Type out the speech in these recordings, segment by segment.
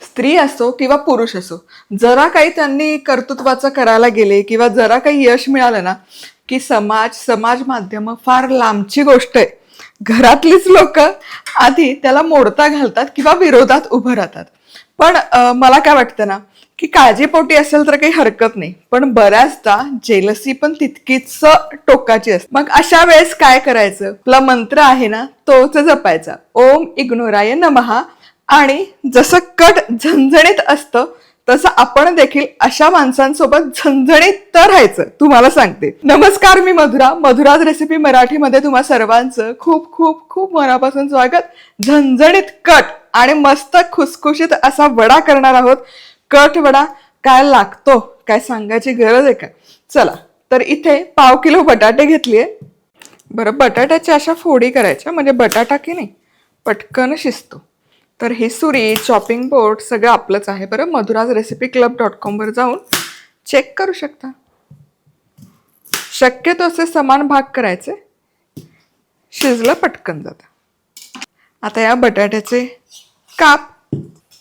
स्त्री असो किंवा पुरुष असो, जरा काही त्यांनी कर्तृत्वाचं करायला गेले किंवा जरा काही यश मिळालं ना, की समाज माध्यम फार लांबची गोष्ट आहे. घरातलीच लोक आधी त्याला मोडता घालतात किंवा विरोधात उभं राहतात. पण मला काय वाटतं ना, की काळजीपोटी असेल तर काही हरकत नाही, पण बऱ्याचदा जेलसी पण तितकीच टोकाची असते. मग अशा वेळेस काय करायचं? आपला मंत्र आहे ना, तोच जपायचा, ओम इग्नोराय नमः. आणि जसं कट झणझणीत असतं तसं आपण देखील अशा माणसांसोबत झणझणीत राहायचं. तुम्हाला सांगते. नमस्कार, मी मधुराज रेसिपी मराठीमध्ये तुम्हा सर्वांचं खूप खूप खूप मनापासून स्वागत. झणझणीत कट आणि मस्त खुसखुशीत असा वडा करणार आहोत. कट वडा काय लागतो काय सांगायची गरज आहे का? चला तर इथे 1/2 किलो बटाटे घेतलीये. बरं, बटाट्याच्या अशा फोडी करायच्या, म्हणजे बटाटा की नाही पटकन शिजतो. तर ही सुरी, चॉपिंग बोर्ड सगळं आपलंच आहे. बरं, madhurasrecipe.com वर जाऊन चेक करू शकता. शक्यतो असे समान भाग करायचे, शिजलं पटकन जातं. आता या बटाट्याचे काप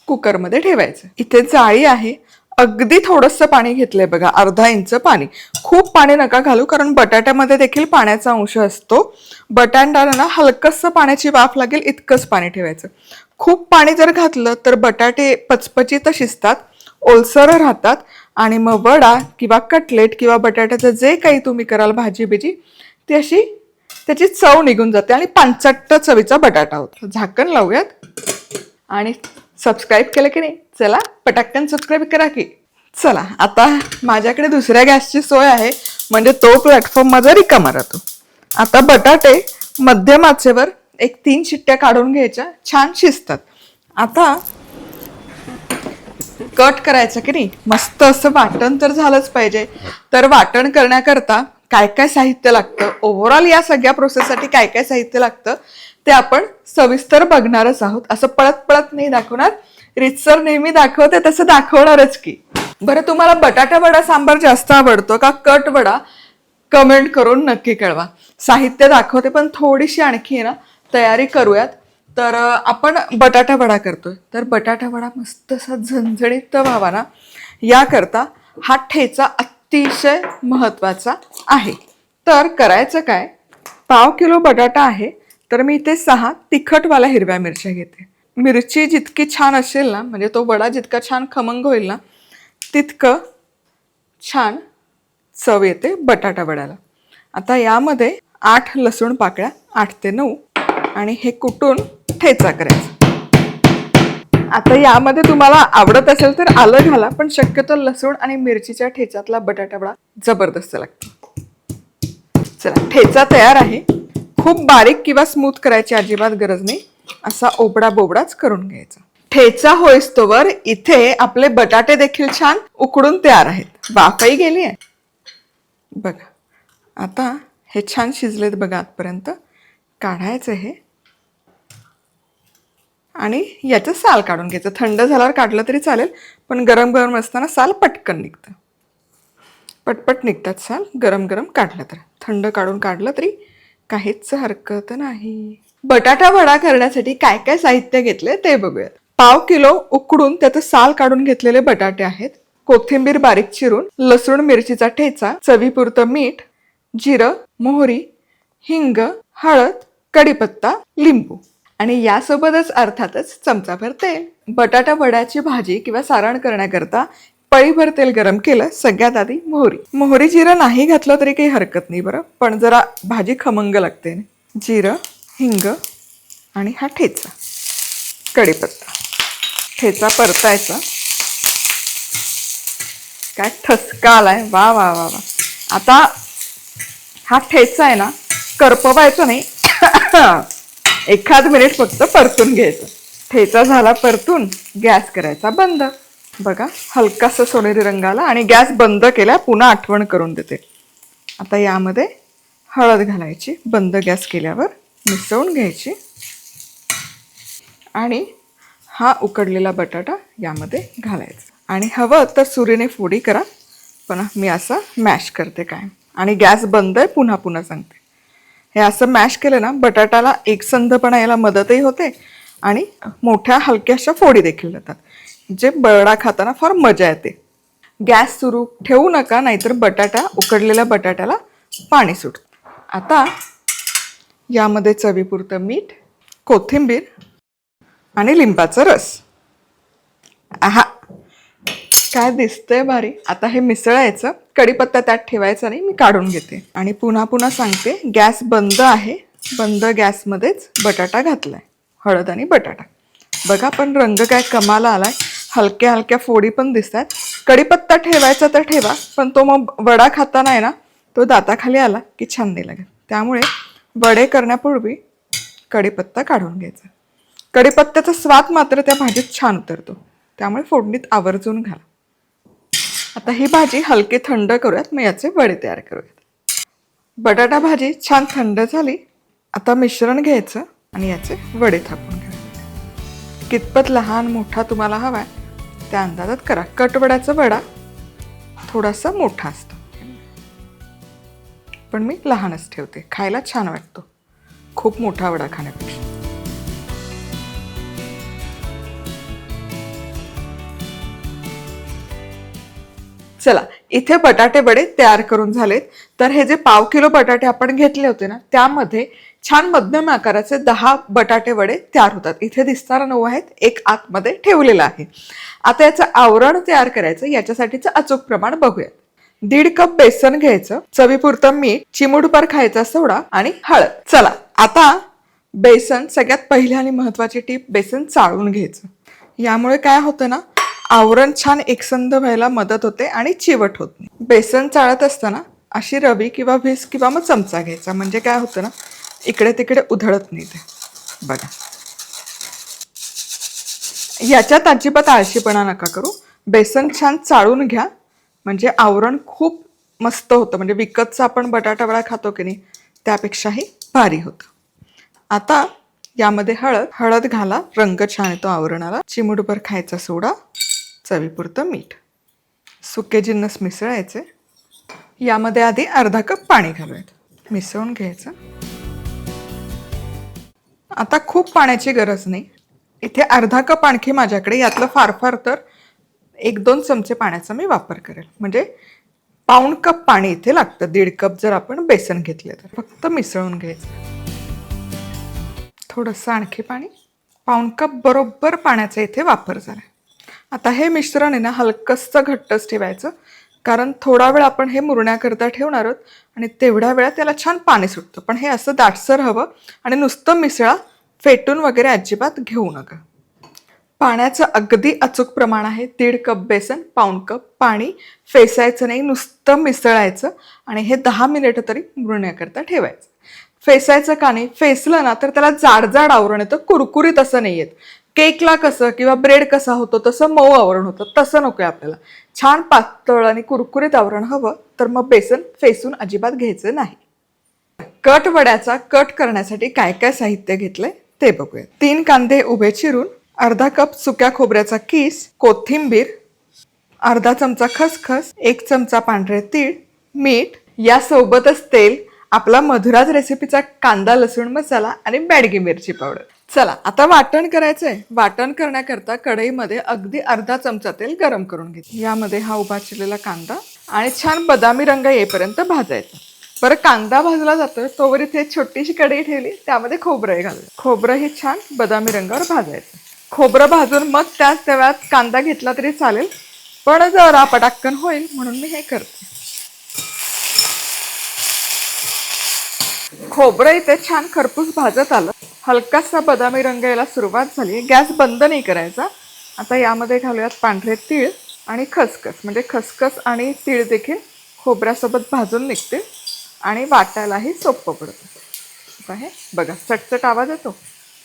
कुकरमध्ये ठेवायचं. इथे जाळी आहे, अगदी थोडंसं पाणी घेतलंय बघा, अर्धा इंच पाणी. खूप पाणी नका घालू, कारण बटाट्यामध्ये देखील पाण्याचा अंश असतो. बटाट्याला ना हलकसं पाण्याची वाफ लागेल इतकंच पाणी ठेवायचं. खूप पाणी जर घातलं तर बटाटे पचपचीत शिजतात, ओलसर राहतात आणि मग वडा किंवा कटलेट किंवा बटाट्याचं जे काही तुम्ही कराल भाजी बिजी, ती अशी त्याची चव निघून जाते आणि पांचट चवीचा बटाटा होतो. झाकण लावूयात. आणि सबस्क्राईब केलं की नाही? चला पटाकन सबस्क्राईब करा की. चला, आता माझ्याकडे दुसऱ्या गॅसची सोय आहे, म्हणजे तो प्लॅटफॉर्म माझा रिकामा राहतो. आता बटाटे मध्यम आचेवर 3 शिट्ट्या काढून घ्यायच्या, छान शिजतात. आता कट करायचं की नाही, मस्त असं वाटण तर झालंच पाहिजे. तर वाटण करण्याकरता काय काय साहित्य लागतं, ओव्हरऑल या सगळ्या प्रोसेससाठी काय काय साहित्य लागतं ते आपण सविस्तर बघणारच आहोत. असं पळत पळत नाही दाखवणार, रितसर नेहमी दाखवते तसं दाखवणारच की. बरं, तुम्हाला बटाटा वडा सांबार जास्त आवडतो का कट वडा? कमेंट करून नक्की कळवा. साहित्य दाखवते, पण थोडीशी आणखी ना तयारी करूयात. तर आपण बटाटा वडा करतोय, तर बटाटा वडा मस्त असा झणझणीत व्हावा ना, याकरता हा ठेचा अतिशय महत्वाचा आहे. तर करायचं काय, 1/2 किलो बटाटा आहे, तर मी इथे 6 तिखटवाल्या हिरव्या मिरच्या घेते. मिरची जितकी छान असेल ना, म्हणजे तो वडा जितका छान खमंग होईल ना, तितकं छान चव येते बटाटा वड्याला. आता यामध्ये 8 लसूण पाकळ्या, 8 ते 9, आणि हे कुटून ठेचा करायचा. आता यामध्ये तुम्हाला आवडत असेल तर आलं घाला, पण शक्यतो लसूण आणि मिरचीच्या ठेच्यातला बटाटा वडा जबरदस्त लागतो. चला, ठेचा तयार आहे. खूप बारीक किंवा स्मूथ करायची अजिबात गरज नाही, असा ओबडा बोबडाच करून घ्यायचा. ठेचा होईस्तोवर इथे आपले बटाटे देखील छान उकडून तयार आहेत, वाफही गेली आहे बघा. आता हे छान शिजलेत बघा आतपर्यंत. काढायचं हे आणि याचं साल काढून घ्यायचं. थंड झाल्यावर काढलं तरी चालेल, पण गरम गरम असताना साल पटकन निघतं, पटपट निघतात साल. गरम गरम काढलं तर, थंड काढून काढलं तरी काहीच हरकत नाही. बटाटा वडा करण्यासाठी काय काय साहित्य घेतले ते बघूयात. 1/2 किलो उकडून त्याचं साल काढून घेतलेले बटाटे आहेत, कोथिंबीर बारीक चिरून, लसूण मिरचीचा ठेचा, चवीपुरतं मीठ, जिरं, मोहरी, हिंग, हळद, कढीपत्ता, लिंबू, आणि यासोबतच अर्थातच चमचाभर तेल. बटाटा वड्याची भाजी किंवा सारण करण्याकरता पळीभर तेल गरम केलं. सगळ्यात आधी मोहरी जिरं नाही घातलं तरी काही हरकत नाही बरं, पण जरा भाजी खमंग लागते. जिरं, हिंग आणि हा ठेचा, कढीपत्ता, ठेचा परतायचा. काय ठसका आलाय, वा वा वा वा. आता हा ठेचा आहे ना, करपवायचा नाही, एखाद मिनिट फक्त परतून घ्यायचं. ठेचा झाला परतून, गॅस करायचा बंद. बघा, हलकासा सोनेरी रंग आला आणि गॅस बंद केला. पुन्हा आठवण करून देते. आता यामध्ये हळद घालायची, बंद गॅस केल्यावर मिसळून घ्यायची आणि हा उकडलेला बटाटा यामध्ये घालायचा. आणि हवं तर सुरीने फोडी करा, पण मी असं मॅश करते काय. आणि गॅस बंद आहे, पुन्हा पुन्हा सांगते. हे असं मॅश केलं ना, बटाट्याला एकसंधपणा यायला मदतही होते आणि मोठ्या हलक्याशा फोडी देखील जातात. जे वडा खाताना फार मजा येते. गॅस सुरू ठेवू नका, नाहीतर उकडलेल्या बटाट्याला पाणी सुटतं. आता यामध्ये चवीपुरतं मीठ, कोथिंबीर आणि लिंबाचा रस. आहा, काय दिसतंय भारी. आता हे मिसळायचं. कढीपत्ता त्यात ठेवायचा नाही, मी काढून घेते. आणि पुन्हा पुन्हा सांगते, गॅस बंद आहे. बंद गॅसमध्येच बटाटा घातलाय, हळद आणि बटाटा. बघा पण रंग काय कमाला आलाय. हलक्या हलक्या फोडी पण दिसतात. कढीपत्ता ठेवायचा तर ठेवा, पण तो मग वडा खाताना आहे ना, तो दाताखाली आला की छान नाही लागेल. त्यामुळे वडे करण्यापूर्वी कढीपत्ता काढून घ्यायचा. कढीपत्त्याचा स्वाद मात्र त्या भाजीत छान उतरतो, त्यामुळे फोडणीत आवर्जून घाला. आता ही भाजी हलकी थंड करूयात, मग याचे वडे तयार करूयात. बटाटा भाजी छान थंड झाली. आता मिश्रण घ्यायचं आणि याचे वडे थापून घ्यायचे. कितपत लहान मोठा तुम्हाला हवाय त्या अंदाजात करा. कटवड्याचा वडा थोडासा मोठा असतो, पण मी लहानच ठेवते, खायला छान वाटतो खूप मोठा वडा खाण्यापेक्षा. चला, इथे बटाटे वडे तयार करून झालेत. तर हे जे 1/2 किलो बटाटे आपण घेतले होते ना, त्यामध्ये छान मध्यम आकाराचे 10 बटाटे वडे तयार होतात. इथे दिसणारा 9 आहेत, एक आतमध्ये ठेवलेला आहे. आता याचं आवरण तयार करायचं. याच्यासाठीचं अचूक प्रमाण बघूया. 1.5 कप बेसन घ्यायचं, चवीपुरतं मीठ, चिमूटभर खायचा सोडा आणि हळद. चला, आता बेसन, सगळ्यात पहिली आणि महत्वाची टीप, बेसन चाळून घ्यायचं. यामुळे काय होतं ना, आवरण छान एकसंध व्हायला मदत होते आणि चिवट होत नाही. बेसन चाळत असताना अशी रवी किंवा व्हिस्क किंवा मग चमचा घ्यायचा, म्हणजे काय होतं ना, इकडे तिकडे उधळत नाही ते. बघा, याच्यात अजिबात आळशीपणा नका करू. बेसन छान चाळून घ्या, म्हणजे आवरण खूप मस्त होतं. म्हणजे विकतचा आपण बटाटा वडा खातो की नाही, त्यापेक्षाही भारी होतं. आता यामध्ये हळद घाला, रंग छान येतो आवरणाला. चिमूटभर खायचा सोडा, चवीपुरतं मीठ. सुके जिन्नस मिसळायचे. यामध्ये आधी अर्धा कप पाणी घालूयात, मिसळून घ्यायचं. आता खूप पाण्याची गरज नाही. इथे अर्धा कप आणखी माझ्याकडे, यातलं फार फार तर 1-2 चमचे पाण्याचा मी वापर करेल. म्हणजे 1/2 कप पाणी इथे लागतं. 1.5 कप जर आपण बेसन घेतले तर. फक्त मिसळून घ्यायचं. थोडंसं आणखी पाणी, 1/2 कप बरोबर पाण्याचा इथे वापर झाला. आता हे मिश्रण आहे ना, हलकसं घट्टच ठेवायचं, कारण थोडा वेळ आपण हे मुरण्याकरता ठेवणार आहोत आणि तेवढ्या वेळात त्याला छान पाणी सुटतं. पण हे असं दाटसर हवं आणि नुसतं मिसळा, फेटून वगैरे अजिबात घेऊ नका. पाण्याचं अगदी अचूक प्रमाण आहे. 1.5 कप बेसन, 1/2 कप पाणी. फेसायचं नाही, नुसतं मिसळायचं आणि हे 10 मिनिटं तरी मुरण्याकरता ठेवायचं. फेसायचं का नाही, फेसलं ना तर त्याला जाड जाड आवरण येतं, कुरकुरीत असं नाही येत. केकला कसं किंवा ब्रेड कसा होतो तसं मऊ आवरण होतं, तसं नकोय आपल्याला. छान पातळ आणि कुरकुरीत आवरण हवं, तर मग बेसन फेसून अजिबात घ्यायचं नाही. कट वड्याचा कट करण्यासाठी काय काय साहित्य घेतलंय ते बघूया. 3 कांदे उभे चिरून, अर्धा कप सुक्या खोबऱ्याचा किस, कोथिंबीर, अर्धा चमचा खसखस, 1 चमचा पांढरे तीळ, मीठ, यासोबतच तेल, आपला मधुराज रेसिपीचा कांदा लसूण मसाला आणि बॅडगी मिरची पावडर. चला, आता वाटण करायचंय. वाटण करण्याकरता कढईमध्ये अगदी अर्धा चमचा तेल गरम करून घ्यायचं. यामध्ये हा उभा चिरलेला कांदा आणि छान बदामी रंग येईपर्यंत भाजायचा. बरं, कांदा भाजला जातोय तोवर इथे छोटीशी कढई ठेवली, त्यामध्ये खोबरं घालायचं. खोबरं हे छान बदामी रंगावर भाजायचं. खोबरं भाजून मग त्याच तेव्हात कांदा घेतला तरी चालेल, पण जरा पटाक्कन होईल म्हणून मी हे करते. खोबरं इथे छान खरपूस भाजत आलं, हलकासा बदामी रंग यायला सुरुवात झाली. गॅस बंद नाही करायचा. आता यामध्ये घालूयात पांढरे तीळ आणि खसखस. म्हणजे खसखस आणि तीळ देखील खोबऱ्यासोबत भाजून निघते आणि वाटायलाही सोपं पडतं. आता हे बघा, चटचट आवाज येतो,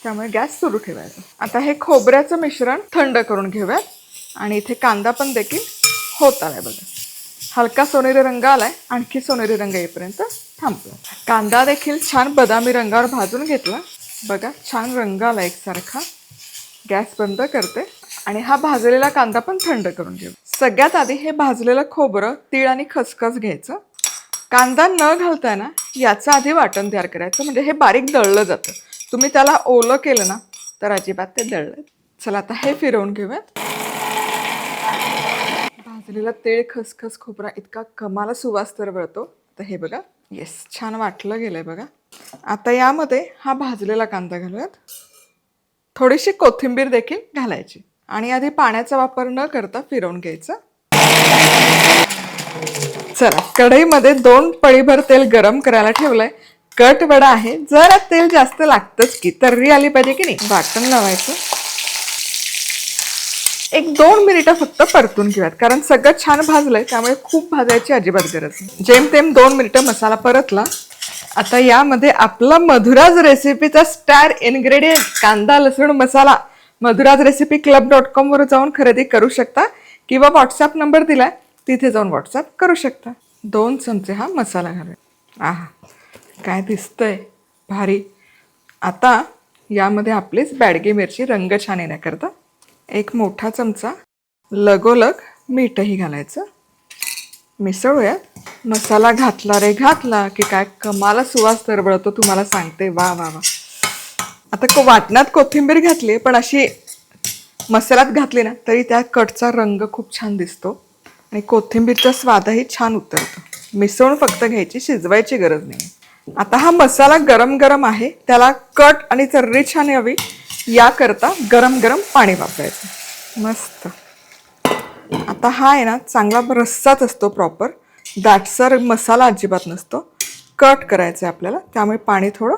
त्यामुळे गॅस सुरू ठेवायचा. आता हे खोबऱ्याचं मिश्रण थंड करून घेऊयात आणि इथे कांदा पण देखील होत आलाय. बघा, हलका सोनेरी रंग आलाय, आणखी सोनेरी रंग येईपर्यंत थांबतो. कांदा देखील छान बदामी रंगावर भाजून घेतला. बघा, छान रंग आला एकसारखा. गॅस बंद करते आणि हा भाजलेला कांदा पण थंड करून घेऊ. सगळ्यात आधी हे भाजलेलं खोबरं, तीळ आणि खसखस घ्यायचं. कांदा न घालताना याचं आधी वाटण तयार करायचं, म्हणजे हे बारीक दळलं जातं. तुम्ही त्याला ओलं केलं ना तर अजिबात ते दळलं. चला, आता हे फिरवून घेऊयात. भाजलेला तेल, खसखस, खोबरा इतका कमाल सुवास तरवळतो. तर हे बघा, येस, छान वाटलं गेलंय बघा. आता यामध्ये हा भाजलेला कांदा घालूयात. थोडीशी कोथिंबीर देखील घालायची आणि आधी पाण्याचा वापर न करता फिरवून घ्यायचं. चला, कढईमध्ये 2 पळीभर तेल गरम करायला ठेवलंय. कट वडा आहे, जरा तेल जास्त लागतंच की, तर्री आली पाहिजे की नाही. वाटण लावायचं. 1-2 मिनिटं फक्त परतून घेऊयात, कारण सगळं छान भाजलंय, त्यामुळे खूप भाजायची अजिबात गरज नाही. जेमतेम 2 मिनिटं मसाला परतला. आता यामध्ये आपला मधुराज रेसिपीचा स्टार इन्ग्रेडियंट कांदा लसूण मसाला madhurazrecipeclub.com वर जाऊन खरेदी करू शकता किंवा व्हॉट्सअप नंबर दिलाय तिथे जाऊन व्हॉट्सअप करू शकता. 2 चमचे हा मसाला घालूया. आहा, काय दिसतंय भारी. आता यामध्ये आपलीच बॅडगी मिरची रंग छान येण्याकरता 1 मोठा चमचा लगोलग मीठही घालायचं. मिसळूयात. मसाला घातला रे घातला की काय कमाल सुवास तरबळतो, तुम्हाला सांगते. वा वा वा. आता वाटणात कोथिंबीर घातली, पण अशी मसाल्यात घातली ना तरी त्या कटचा रंग खूप छान दिसतो आणि कोथिंबीरचा स्वादही छान उतरतो. मिसळून फक्त घ्यायची, शिजवायची गरज नाही. आता हा मसाला गरम गरम आहे, त्याला कट आणि तर्री छान यावी याकरता गरम गरम पाणी वापरायचं. मस्त. आता हा आहे ना चांगला रस्साच असतो, प्रॉपर दाटसर मसाला अजिबात नसतो. कट करायचं आहे आपल्याला, त्यामुळे पाणी थोडं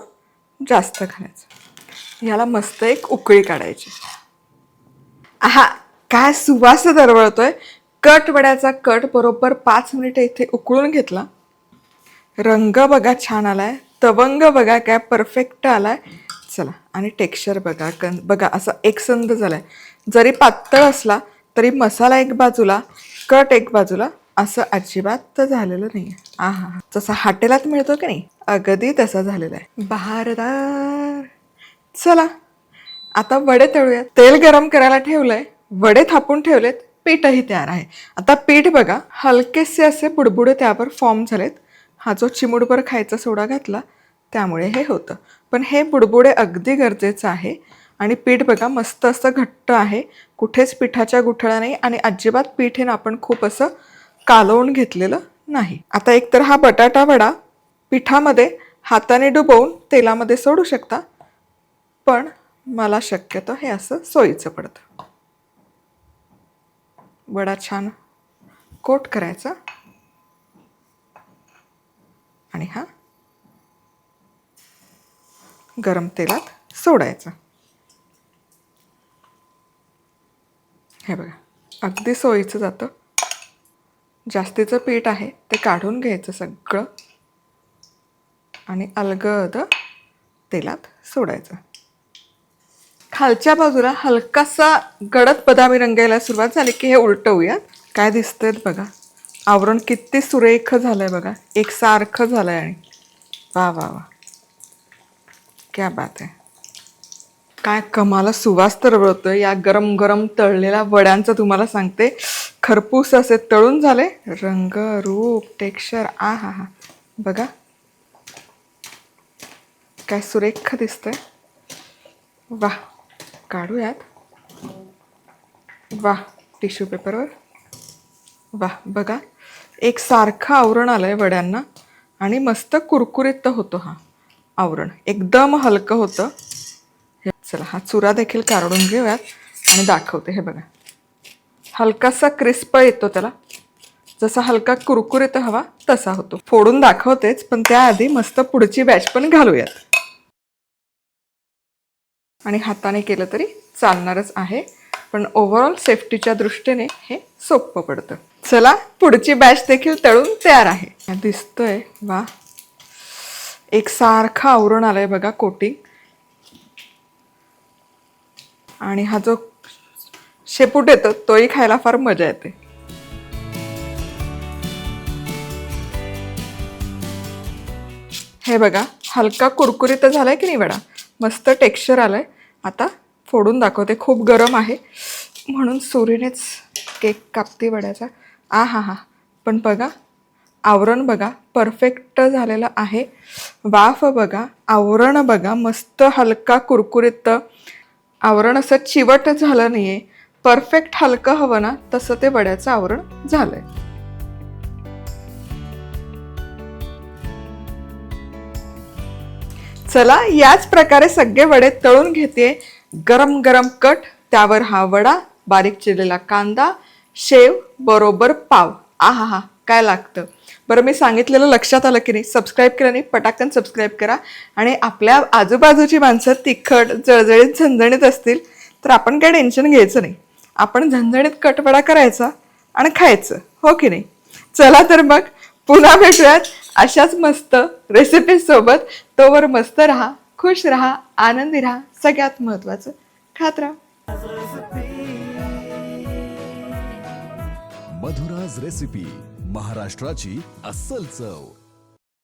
जास्त घालायचं. याला मस्त एक उकळी काढायची. आहा, काय सुवास दरवळतोय. कट वड्याचा कट बरोबर 5 मिनिटं इथे उकळून घेतला. रंग बघा छान आलाय, तवंग बघा काय परफेक्ट आलाय. चला, आणि टेक्स्चर बघा, बघा असं एकसंध झालाय. जरी पातळ असला तरी मसाला एक बाजूला, कट एक बाजूला, असं अजिबात झालेलं नाही. आहा, जसा हॉटेलात मिळतो की नाही, अगदी तसा झालेला आहे. बहारदार. चला, आता वडे तळूयात. तेल गरम करायला ठेवलंय, वडे थापून ठेवलेत, पीठही तयार आहे. आता पीठ बघा, हलकेसे असे बुडबुडे त्यावर फॉर्म झालेत. हा जो चिमूटभर खायचा सोडा घातला त्यामुळे हे होतं, पण हे बुडबुडे अगदी गरजेचं आहे. आणि पीठ बघा मस्त असं घट्ट आहे, कुठेच पिठाच्या गुठळ्या नाही आणि अजिबात पीठ हे आपण खूप असं कालवून घेतलेलं नाही. आता एकतर हा बटाटा वडा पिठामध्ये हाताने डुबवून तेलामध्ये सोडू शकता, पण मला शक्यतो हे असं सोयीचं पडतं. वडा छान कोट करायचा आणि हा गरम तेलात सोडायचा. हे बघा, अगदी सोयीचं जातं. जास्तीचं पीठ आहे ते काढून घ्यायचं सगळं आणि अलगद तेलात सोडायचं. खालच्या बाजूला हलकासा गडद बदामी रंग यायला सुरुवात झाली की हे उलटवूयात. काय दिसतंय बघा, आवरण किती सुरेख झालंय बघा, एकसारखं झालंय. आणि वा वा वा, क्या बात आहे. काय कमाल सुवास तरवळतोय या गरम गरम तळलेल्या वड्यांचं. तुम्हाला सांगते, खरपूस असे तळून झाले. रंग, रूप, टेक्स्चर, आ हा हा, बघा काय सुरेख दिसतंय. वा, काढूयात. वा, टिश्यू पेपरवर. वा, बघा एक सारखं आवरण आलंय वड्यांना आणि मस्त कुरकुरीत होतो हा आवरण, एकदम हलकं होतं. चला, हा चुरा देखील काढून घेऊयात आणि दाखवते. हे बघा, हलकासा क्रिस्प येतो त्याला, जसा हलका कुरकुरीत हवा तसा होतो. फोडून दाखवतेच, पण त्याआधी मस्त पुढची बॅच पण घालूयात. आणि हाताने केलं तरी चालणारच आहे, पण ओव्हरऑल सेफ्टीच्या दृष्टीने हे सोपं पडतं. चला, पुढची बॅच देखील तळून तयार आहे. दिसतंय, वा, एक सारखं आवरण आलंय बघा, कोटिंग. आणि हा जो शेपूट येतो तोही खायला फार मजा येते. हे बघा, हलका कुरकुरीत झालाय की नाही वडा, मस्त टेक्स्चर आलंय. आता फोडून दाखवते. खूप गरम आहे म्हणून सुरीनेच केक कापते वड्याचा. आ हा हा, पण बघा आवरण बघा परफेक्ट झालेलं आहे. वाफ बघा, आवरण बघा मस्त हलका कुरकुरीत. आवरण असं चिवट झालं नाहीये, परफेक्ट हलकं हवं ना तसं ते वड्याचं आवरण झालंय. चला याच प्रकारे सगळे वडे तळून घेते. गरम गरम कट, त्यावर हा वडा, बारीक चिरलेला कांदा, शेव बरोबर पाव. आहा हा काय लागतं. बरं मी सांगितलेलं लक्षात आलं की नाही? सबस्क्राईब केलं नाही पटाकन सबस्क्राईब करा. आणि आपल्या आजूबाजूची माणसं तिखट जळजळीत झणझणीत असतील तर आपण काय टेन्शन घ्यायचं नाही. आपण झणझणीत कटवडा करायचा आणि खायचं, हो की नाही? चला तर मग पुन्हा भेटूयात अशाच मस्त रेसिपी सोबत. तोवर मस्त राहा, खुश राहा, आनंदी राहा, सगळ्यात महत्वाचं खात राहा. मधुराज रेसिपी, महाराष्ट्राची अस्सल चव.